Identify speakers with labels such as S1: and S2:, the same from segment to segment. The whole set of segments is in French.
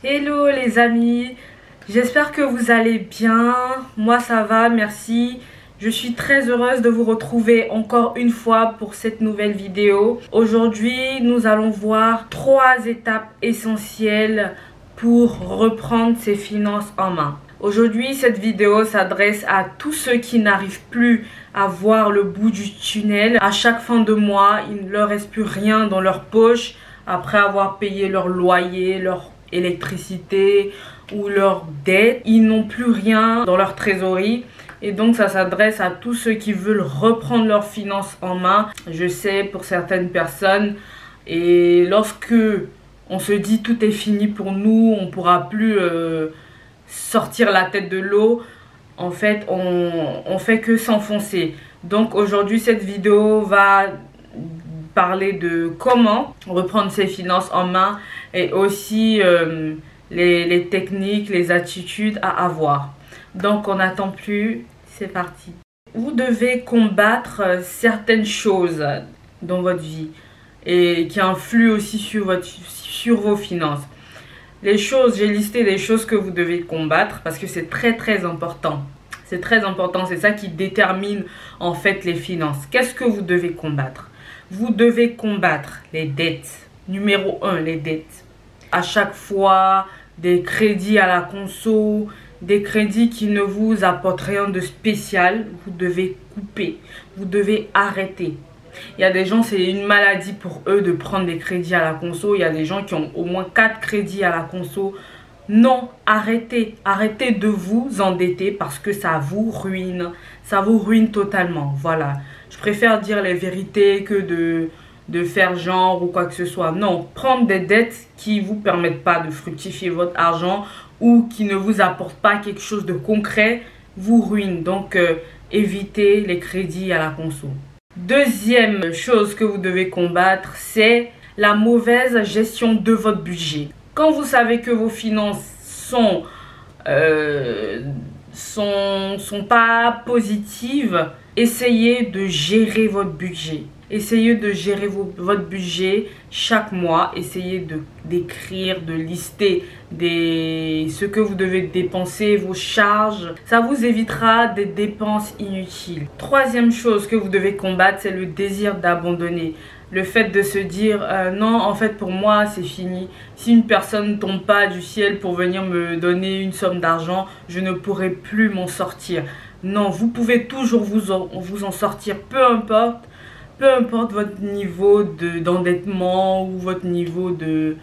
S1: Hello les amis, j'espère que vous allez bien. Moi ça va, merci. Je suis très heureuse de vous retrouver encore une fois pour cette nouvelle vidéo. Aujourd'hui, nous allons voir 3 étapes essentielles pour reprendre ses finances en main. Aujourd'hui, cette vidéo s'adresse à tous ceux qui n'arrivent plus à voir le bout du tunnel. À chaque fin de mois, il ne leur reste plus rien dans leur poche après avoir payé leur loyer, leur électricité ou leurs dettes. Ils n'ont plus rien dans leur trésorerie et donc ça s'adresse à tous ceux qui veulent reprendre leurs finances en main. Je sais, pour certaines personnes, et lorsque on se dit tout est fini pour nous, on pourra plus sortir la tête de l'eau, en fait on fait que s'enfoncer. Donc aujourd'hui cette vidéo va parler de comment reprendre ses finances en main et aussi les techniques, les attitudes à avoir. Donc on n'attend plus, c'est parti. Vous devez combattre certaines choses dans votre vie et qui influent aussi sur vos finances. Les choses, j'ai listé les choses que vous devez combattre parce que c'est très important. C'est très important, c'est ça qui détermine en fait les finances. Qu'est-ce que vous devez combattre? Vous devez combattre les dettes. Numéro 1, les dettes. À chaque fois, des crédits à la conso, des crédits qui ne vous apportent rien de spécial, vous devez couper. Vous devez arrêter. Il y a des gens, c'est une maladie pour eux de prendre des crédits à la conso. Il y a des gens qui ont au moins 4 crédits à la conso. Non, arrêtez. Arrêtez de vous endetter parce que ça vous ruine. Ça vous ruine totalement. Voilà. Je préfère dire les vérités que de faire genre ou quoi que ce soit. Non, prendre des dettes qui ne vous permettent pas de fructifier votre argent ou qui ne vous apportent pas quelque chose de concret vous ruine. Donc, évitez les crédits à la conso. Deuxième chose que vous devez combattre, c'est la mauvaise gestion de votre budget. Quand vous savez que vos finances sont pas positives, essayez de gérer votre budget. Essayez de gérer votre budget chaque mois. Essayez d'écrire, de lister ce que vous devez dépenser, vos charges. Ça vous évitera des dépenses inutiles. Troisième chose que vous devez combattre, c'est le désir d'abandonner. Le fait de se dire non, en fait pour moi c'est fini. Si une personne ne tombe pas du ciel pour venir me donner une somme d'argent, je ne pourrai plus m'en sortir. Non, vous pouvez toujours vous en sortir, peu importe votre niveau d'endettement ou votre niveau de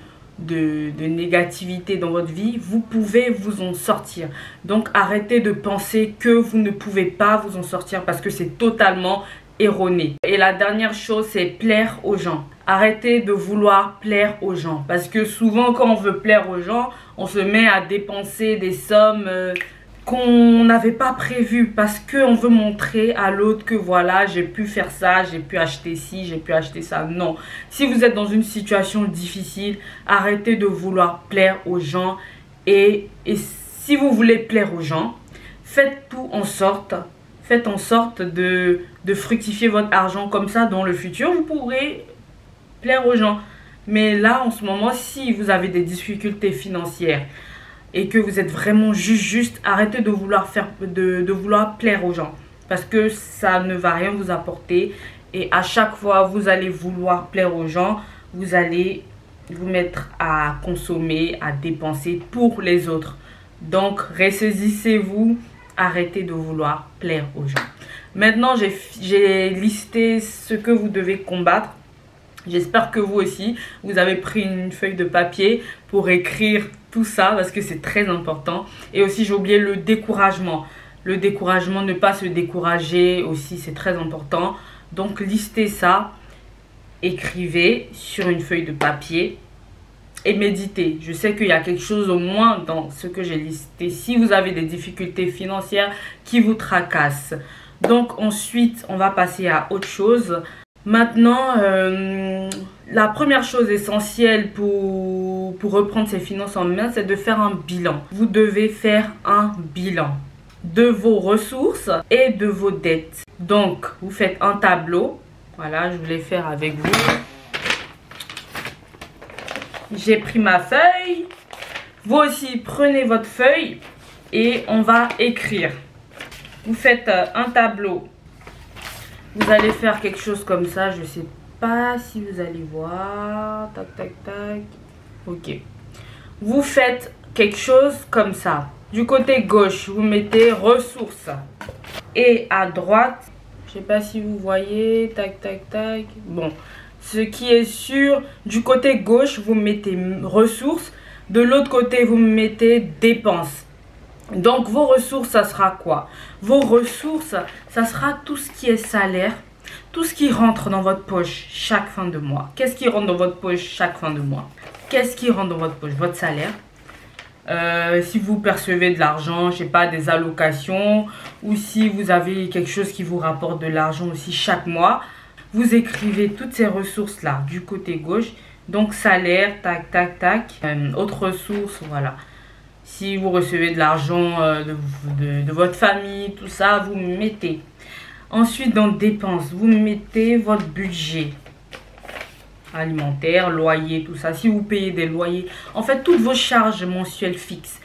S1: négativité dans votre vie, vous pouvez vous en sortir. Donc arrêtez de penser que vous ne pouvez pas vous en sortir parce que c'est totalement erroné. Et la dernière chose, c'est plaire aux gens. Arrêtez de vouloir plaire aux gens parce que souvent quand on veut plaire aux gens, on se met à dépenser des sommes qu'on n'avait pas prévu parce qu'on veut montrer à l'autre que voilà, j'ai pu faire ça, j'ai pu acheter ci, j'ai pu acheter ça. Non, si vous êtes dans une situation difficile, arrêtez de vouloir plaire aux gens et si vous voulez plaire aux gens, faites en sorte de fructifier votre argent comme ça dans le futur, vous pourrez plaire aux gens. Mais là, en ce moment, si vous avez des difficultés financières et que vous êtes vraiment juste, arrêtez de vouloir plaire aux gens. Parce que ça ne va rien vous apporter. Et à chaque fois, vous allez vouloir plaire aux gens. Vous allez vous mettre à consommer, à dépenser pour les autres. Donc, ressaisissez-vous. Arrêtez de vouloir plaire aux gens. Maintenant, j'ai listé ce que vous devez combattre. J'espère que vous aussi, vous avez pris une feuille de papier pour écrire tout ça parce que c'est très important. Et aussi, j'ai oublié le découragement. Le découragement, ne pas se décourager aussi, c'est très important. Donc, listez ça, écrivez sur une feuille de papier et méditez. Je sais qu'il y a quelque chose au moins dans ce que j'ai listé. Si vous avez des difficultés financières qui vous tracassent. Donc, ensuite, on va passer à autre chose. Maintenant, la première chose essentielle pour reprendre ses finances en main, c'est de faire un bilan. Vous devez faire un bilan de vos ressources et de vos dettes. Donc, vous faites un tableau. Voilà, je voulais faire avec vous. J'ai pris ma feuille. Vous aussi, prenez votre feuille et on va écrire. Vous faites un tableau. Vous allez faire quelque chose comme ça. Je ne sais pas si vous allez voir. Tac, tac, tac. Ok. Vous faites quelque chose comme ça. Du côté gauche, vous mettez ressources. Et à droite, je ne sais pas si vous voyez. Tac, tac, tac. Bon. Ce qui est sûr, du côté gauche, vous mettez ressources. De l'autre côté, vous mettez dépenses. Donc, vos ressources, ça sera quoi? Vos ressources, ça sera tout ce qui est salaire, tout ce qui rentre dans votre poche chaque fin de mois. Qu'est-ce qui rentre dans votre poche chaque fin de mois? Qu'est-ce qui rentre dans votre poche? Votre salaire. Si vous percevez de l'argent, je sais pas, des allocations, ou si vous avez quelque chose qui vous rapporte de l'argent aussi chaque mois, vous écrivez toutes ces ressources-là du côté gauche. Donc, salaire, tac, tac, tac. Autres ressources, voilà. Si vous recevez de l'argent de votre famille, tout ça, vous mettez. Ensuite, dans dépenses, vous mettez votre budget alimentaire, loyer, tout ça. Si vous payez des loyers, en fait, toutes vos charges mensuelles fixes.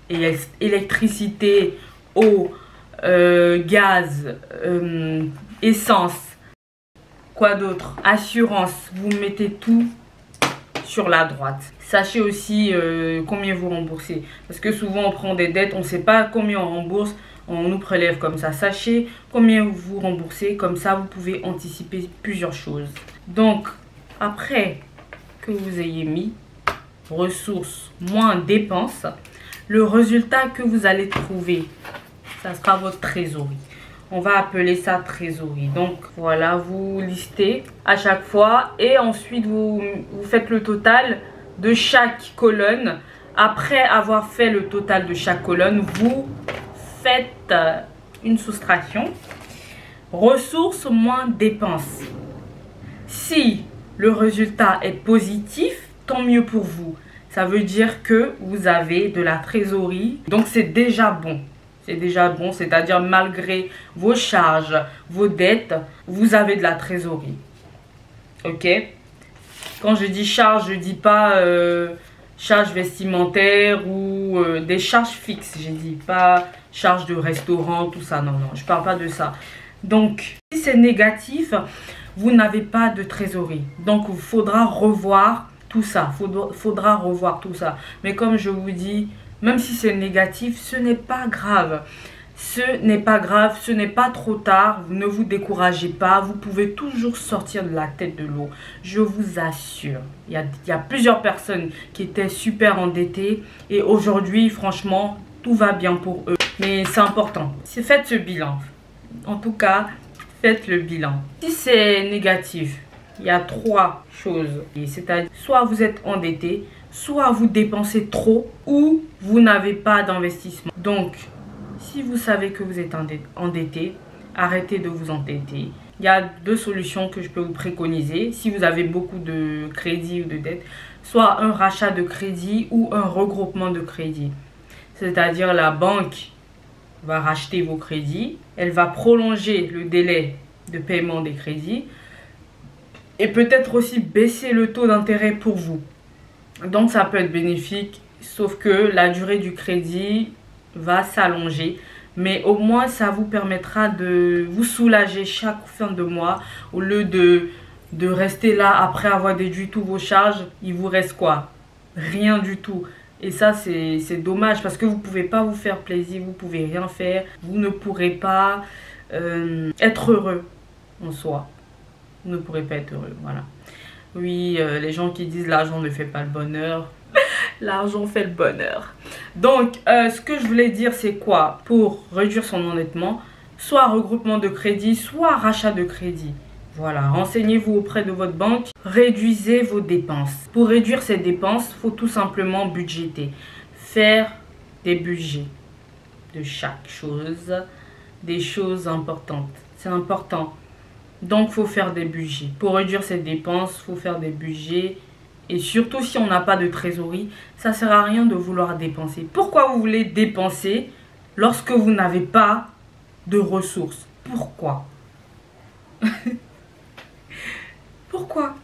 S1: Et électricité, eau, gaz, essence, quoi d'autre? Assurance, vous mettez tout sur la droite. Sachez aussi combien vous remboursez. Parce que souvent, on prend des dettes, on ne sait pas combien on rembourse. On nous prélève comme ça. Sachez combien vous remboursez. Comme ça, vous pouvez anticiper plusieurs choses. Donc, après que vous ayez mis ressources moins dépenses, le résultat que vous allez trouver, ça sera votre trésorerie. On va appeler ça trésorerie. Donc, voilà, vous listez à chaque fois. Et ensuite, vous faites le total de chaque colonne. Après avoir fait le total de chaque colonne, vous faites une soustraction. Ressources moins dépenses. Si le résultat est positif, tant mieux pour vous. Ça veut dire que vous avez de la trésorerie. Donc, c'est déjà bon. C'est déjà bon, c'est-à-dire malgré vos charges, vos dettes, vous avez de la trésorerie. Ok? Quand je dis charge, je ne dis pas charge vestimentaire ou des charges fixes. Je ne dis pas charge de restaurant, tout ça. Non, non, je ne parle pas de ça. Donc, si c'est négatif, vous n'avez pas de trésorerie. Donc, il faudra revoir tout ça. Faudra revoir tout ça. Mais comme je vous dis, même si c'est négatif, ce n'est pas grave. Ce n'est pas grave, ce n'est pas trop tard. Ne vous découragez pas. Vous pouvez toujours sortir de la tête de l'eau. Je vous assure. Il y a plusieurs personnes qui étaient super endettées. Et aujourd'hui, franchement, tout va bien pour eux. Mais c'est important. Faites ce bilan. En tout cas, faites le bilan. Si c'est négatif, il y a trois choses. C'est-à-dire, soit vous êtes endetté, soit vous dépensez trop ou vous n'avez pas d'investissement. Donc, si vous savez que vous êtes endetté, arrêtez de vous endetter. Il y a deux solutions que je peux vous préconiser. Si vous avez beaucoup de crédits ou de dettes, soit un rachat de crédit ou un regroupement de crédit. C'est-à-dire la banque va racheter vos crédits. Elle va prolonger le délai de paiement des crédits. Et peut-être aussi baisser le taux d'intérêt pour vous. Donc, ça peut être bénéfique, sauf que la durée du crédit va s'allonger. Mais au moins, ça vous permettra de vous soulager chaque fin de mois. Au lieu de rester là après avoir déduit tous vos charges, il vous reste quoi? Rien du tout. Et ça, c'est dommage parce que vous ne pouvez pas vous faire plaisir, vous ne pouvez rien faire. Vous ne pourrez pas être heureux en soi. Vous ne pourrez pas être heureux, voilà. Oui, les gens qui disent l'argent ne fait pas le bonheur. L'argent fait le bonheur. Donc, ce que je voulais dire, c'est quoi? Pour réduire son endettement, soit regroupement de crédit, soit rachat de crédit. Voilà, renseignez-vous auprès de votre banque. Réduisez vos dépenses. Pour réduire ces dépenses, il faut tout simplement budgéter. Faire des budgets de chaque chose, des choses importantes. C'est important. Donc, il faut faire des budgets. Pour réduire ces dépenses, il faut faire des budgets. Et surtout, si on n'a pas de trésorerie, ça ne sert à rien de vouloir dépenser. Pourquoi vous voulez dépenser lorsque vous n'avez pas de ressources? Pourquoi? Pourquoi?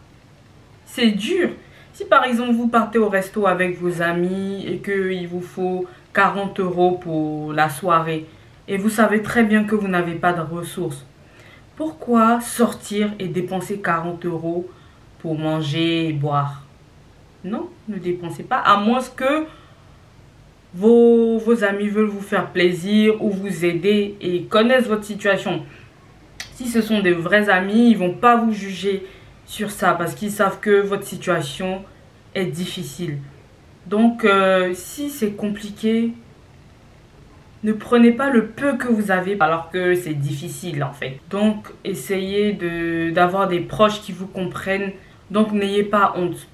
S1: C'est dur. Si par exemple vous partez au resto avec vos amis et qu'il vous faut 40 € pour la soirée et vous savez très bien que vous n'avez pas de ressources, pourquoi sortir et dépenser 40 € pour manger et boire? Non, ne dépensez pas, à moins que vos amis veulent vous faire plaisir ou vous aider et connaissent votre situation. Si ce sont des vrais amis, ils ne vont pas vous juger sur ça parce qu'ils savent que votre situation est difficile. Donc, si c'est compliqué, ne prenez pas le peu que vous avez alors que c'est difficile en fait. Donc, essayez d'avoir des proches qui vous comprennent. Donc, n'ayez pas honte.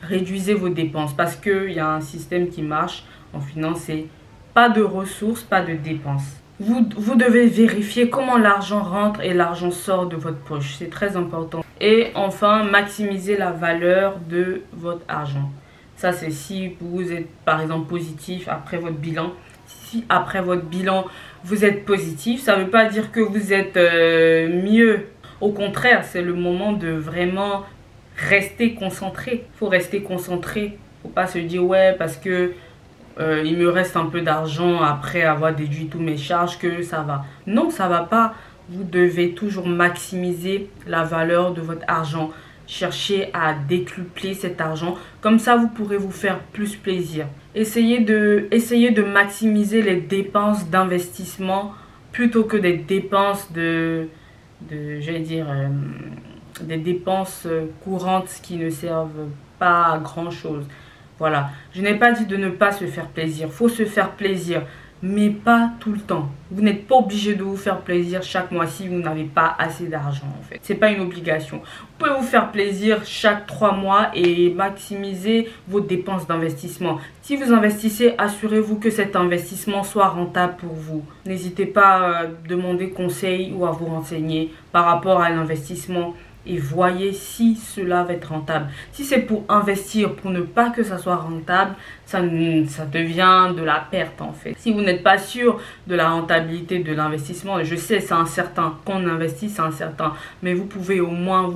S1: Réduisez vos dépenses parce qu'il y a un système qui marche en finance, c'est pas de ressources, pas de dépenses. Vous devez vérifier comment l'argent rentre et l'argent sort de votre poche. C'est très important. Et enfin, maximiser la valeur de votre argent. Ça, c'est si vous êtes, par exemple, positif après votre bilan. Si après votre bilan, vous êtes positif, ça ne veut pas dire que vous êtes mieux. Au contraire, c'est le moment de vraiment rester concentré. Il faut rester concentré. Il ne faut pas se dire, ouais, parce que il me reste un peu d'argent après avoir déduit tous mes charges que ça va. Non, ça va pas. Vous devez toujours maximiser la valeur de votre argent. Cherchez à décupler cet argent. Comme ça, vous pourrez vous faire plus plaisir. Essayez de maximiser les dépenses d'investissement plutôt que des dépenses j'allais dire, des dépenses courantes qui ne servent pas à grand chose. Voilà, je n'ai pas dit de ne pas se faire plaisir. Il faut se faire plaisir, mais pas tout le temps. Vous n'êtes pas obligé de vous faire plaisir chaque mois si vous n'avez pas assez d'argent en fait. Ce n'est pas une obligation. Vous pouvez vous faire plaisir chaque 3 mois et maximiser vos dépenses d'investissement. Si vous investissez, assurez-vous que cet investissement soit rentable pour vous. N'hésitez pas à demander conseil ou à vous renseigner par rapport à l'investissement. Et voyez si cela va être rentable. Si c'est pour investir, pour ne pas que ça soit rentable, ça devient de la perte en fait. Si vous n'êtes pas sûr de la rentabilité de l'investissement, je sais c'est incertain, quand on investit c'est incertain, mais vous pouvez au moins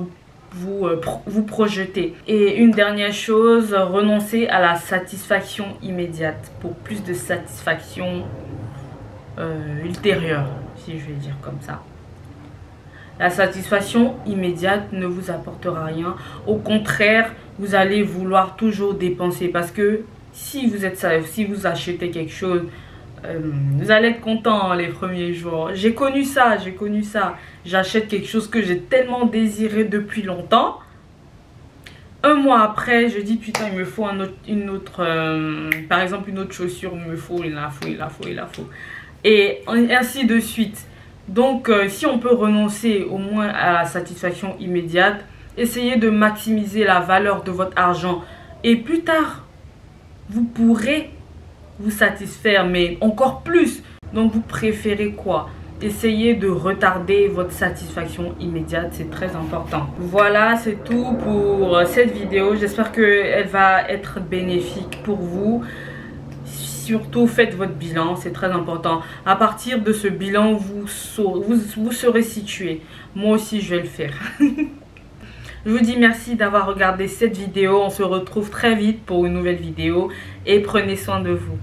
S1: vous projeter. Et une dernière chose, renoncez à la satisfaction immédiate pour plus de satisfaction ultérieure, si je vais dire comme ça. La satisfaction immédiate ne vous apportera rien. Au contraire, vous allez vouloir toujours dépenser. Parce que si vous achetez quelque chose, vous allez être content les premiers jours. J'ai connu ça, J'achète quelque chose que j'ai tellement désiré depuis longtemps. Un mois après, je dis putain, il me faut par exemple une autre chaussure, il la faut. Et ainsi de suite. Donc, si on peut renoncer au moins à la satisfaction immédiate, essayez de maximiser la valeur de votre argent. Et plus tard, vous pourrez vous satisfaire, mais encore plus. Donc, vous préférez quoi? Essayez de retarder votre satisfaction immédiate, c'est très important. Voilà, c'est tout pour cette vidéo. J'espère qu'elle va être bénéfique pour vous. Surtout, faites votre bilan, c'est très important. À partir de ce bilan, vous serez situé. Moi aussi, je vais le faire. Je vous dis merci d'avoir regardé cette vidéo. On se retrouve très vite pour une nouvelle vidéo. Et prenez soin de vous.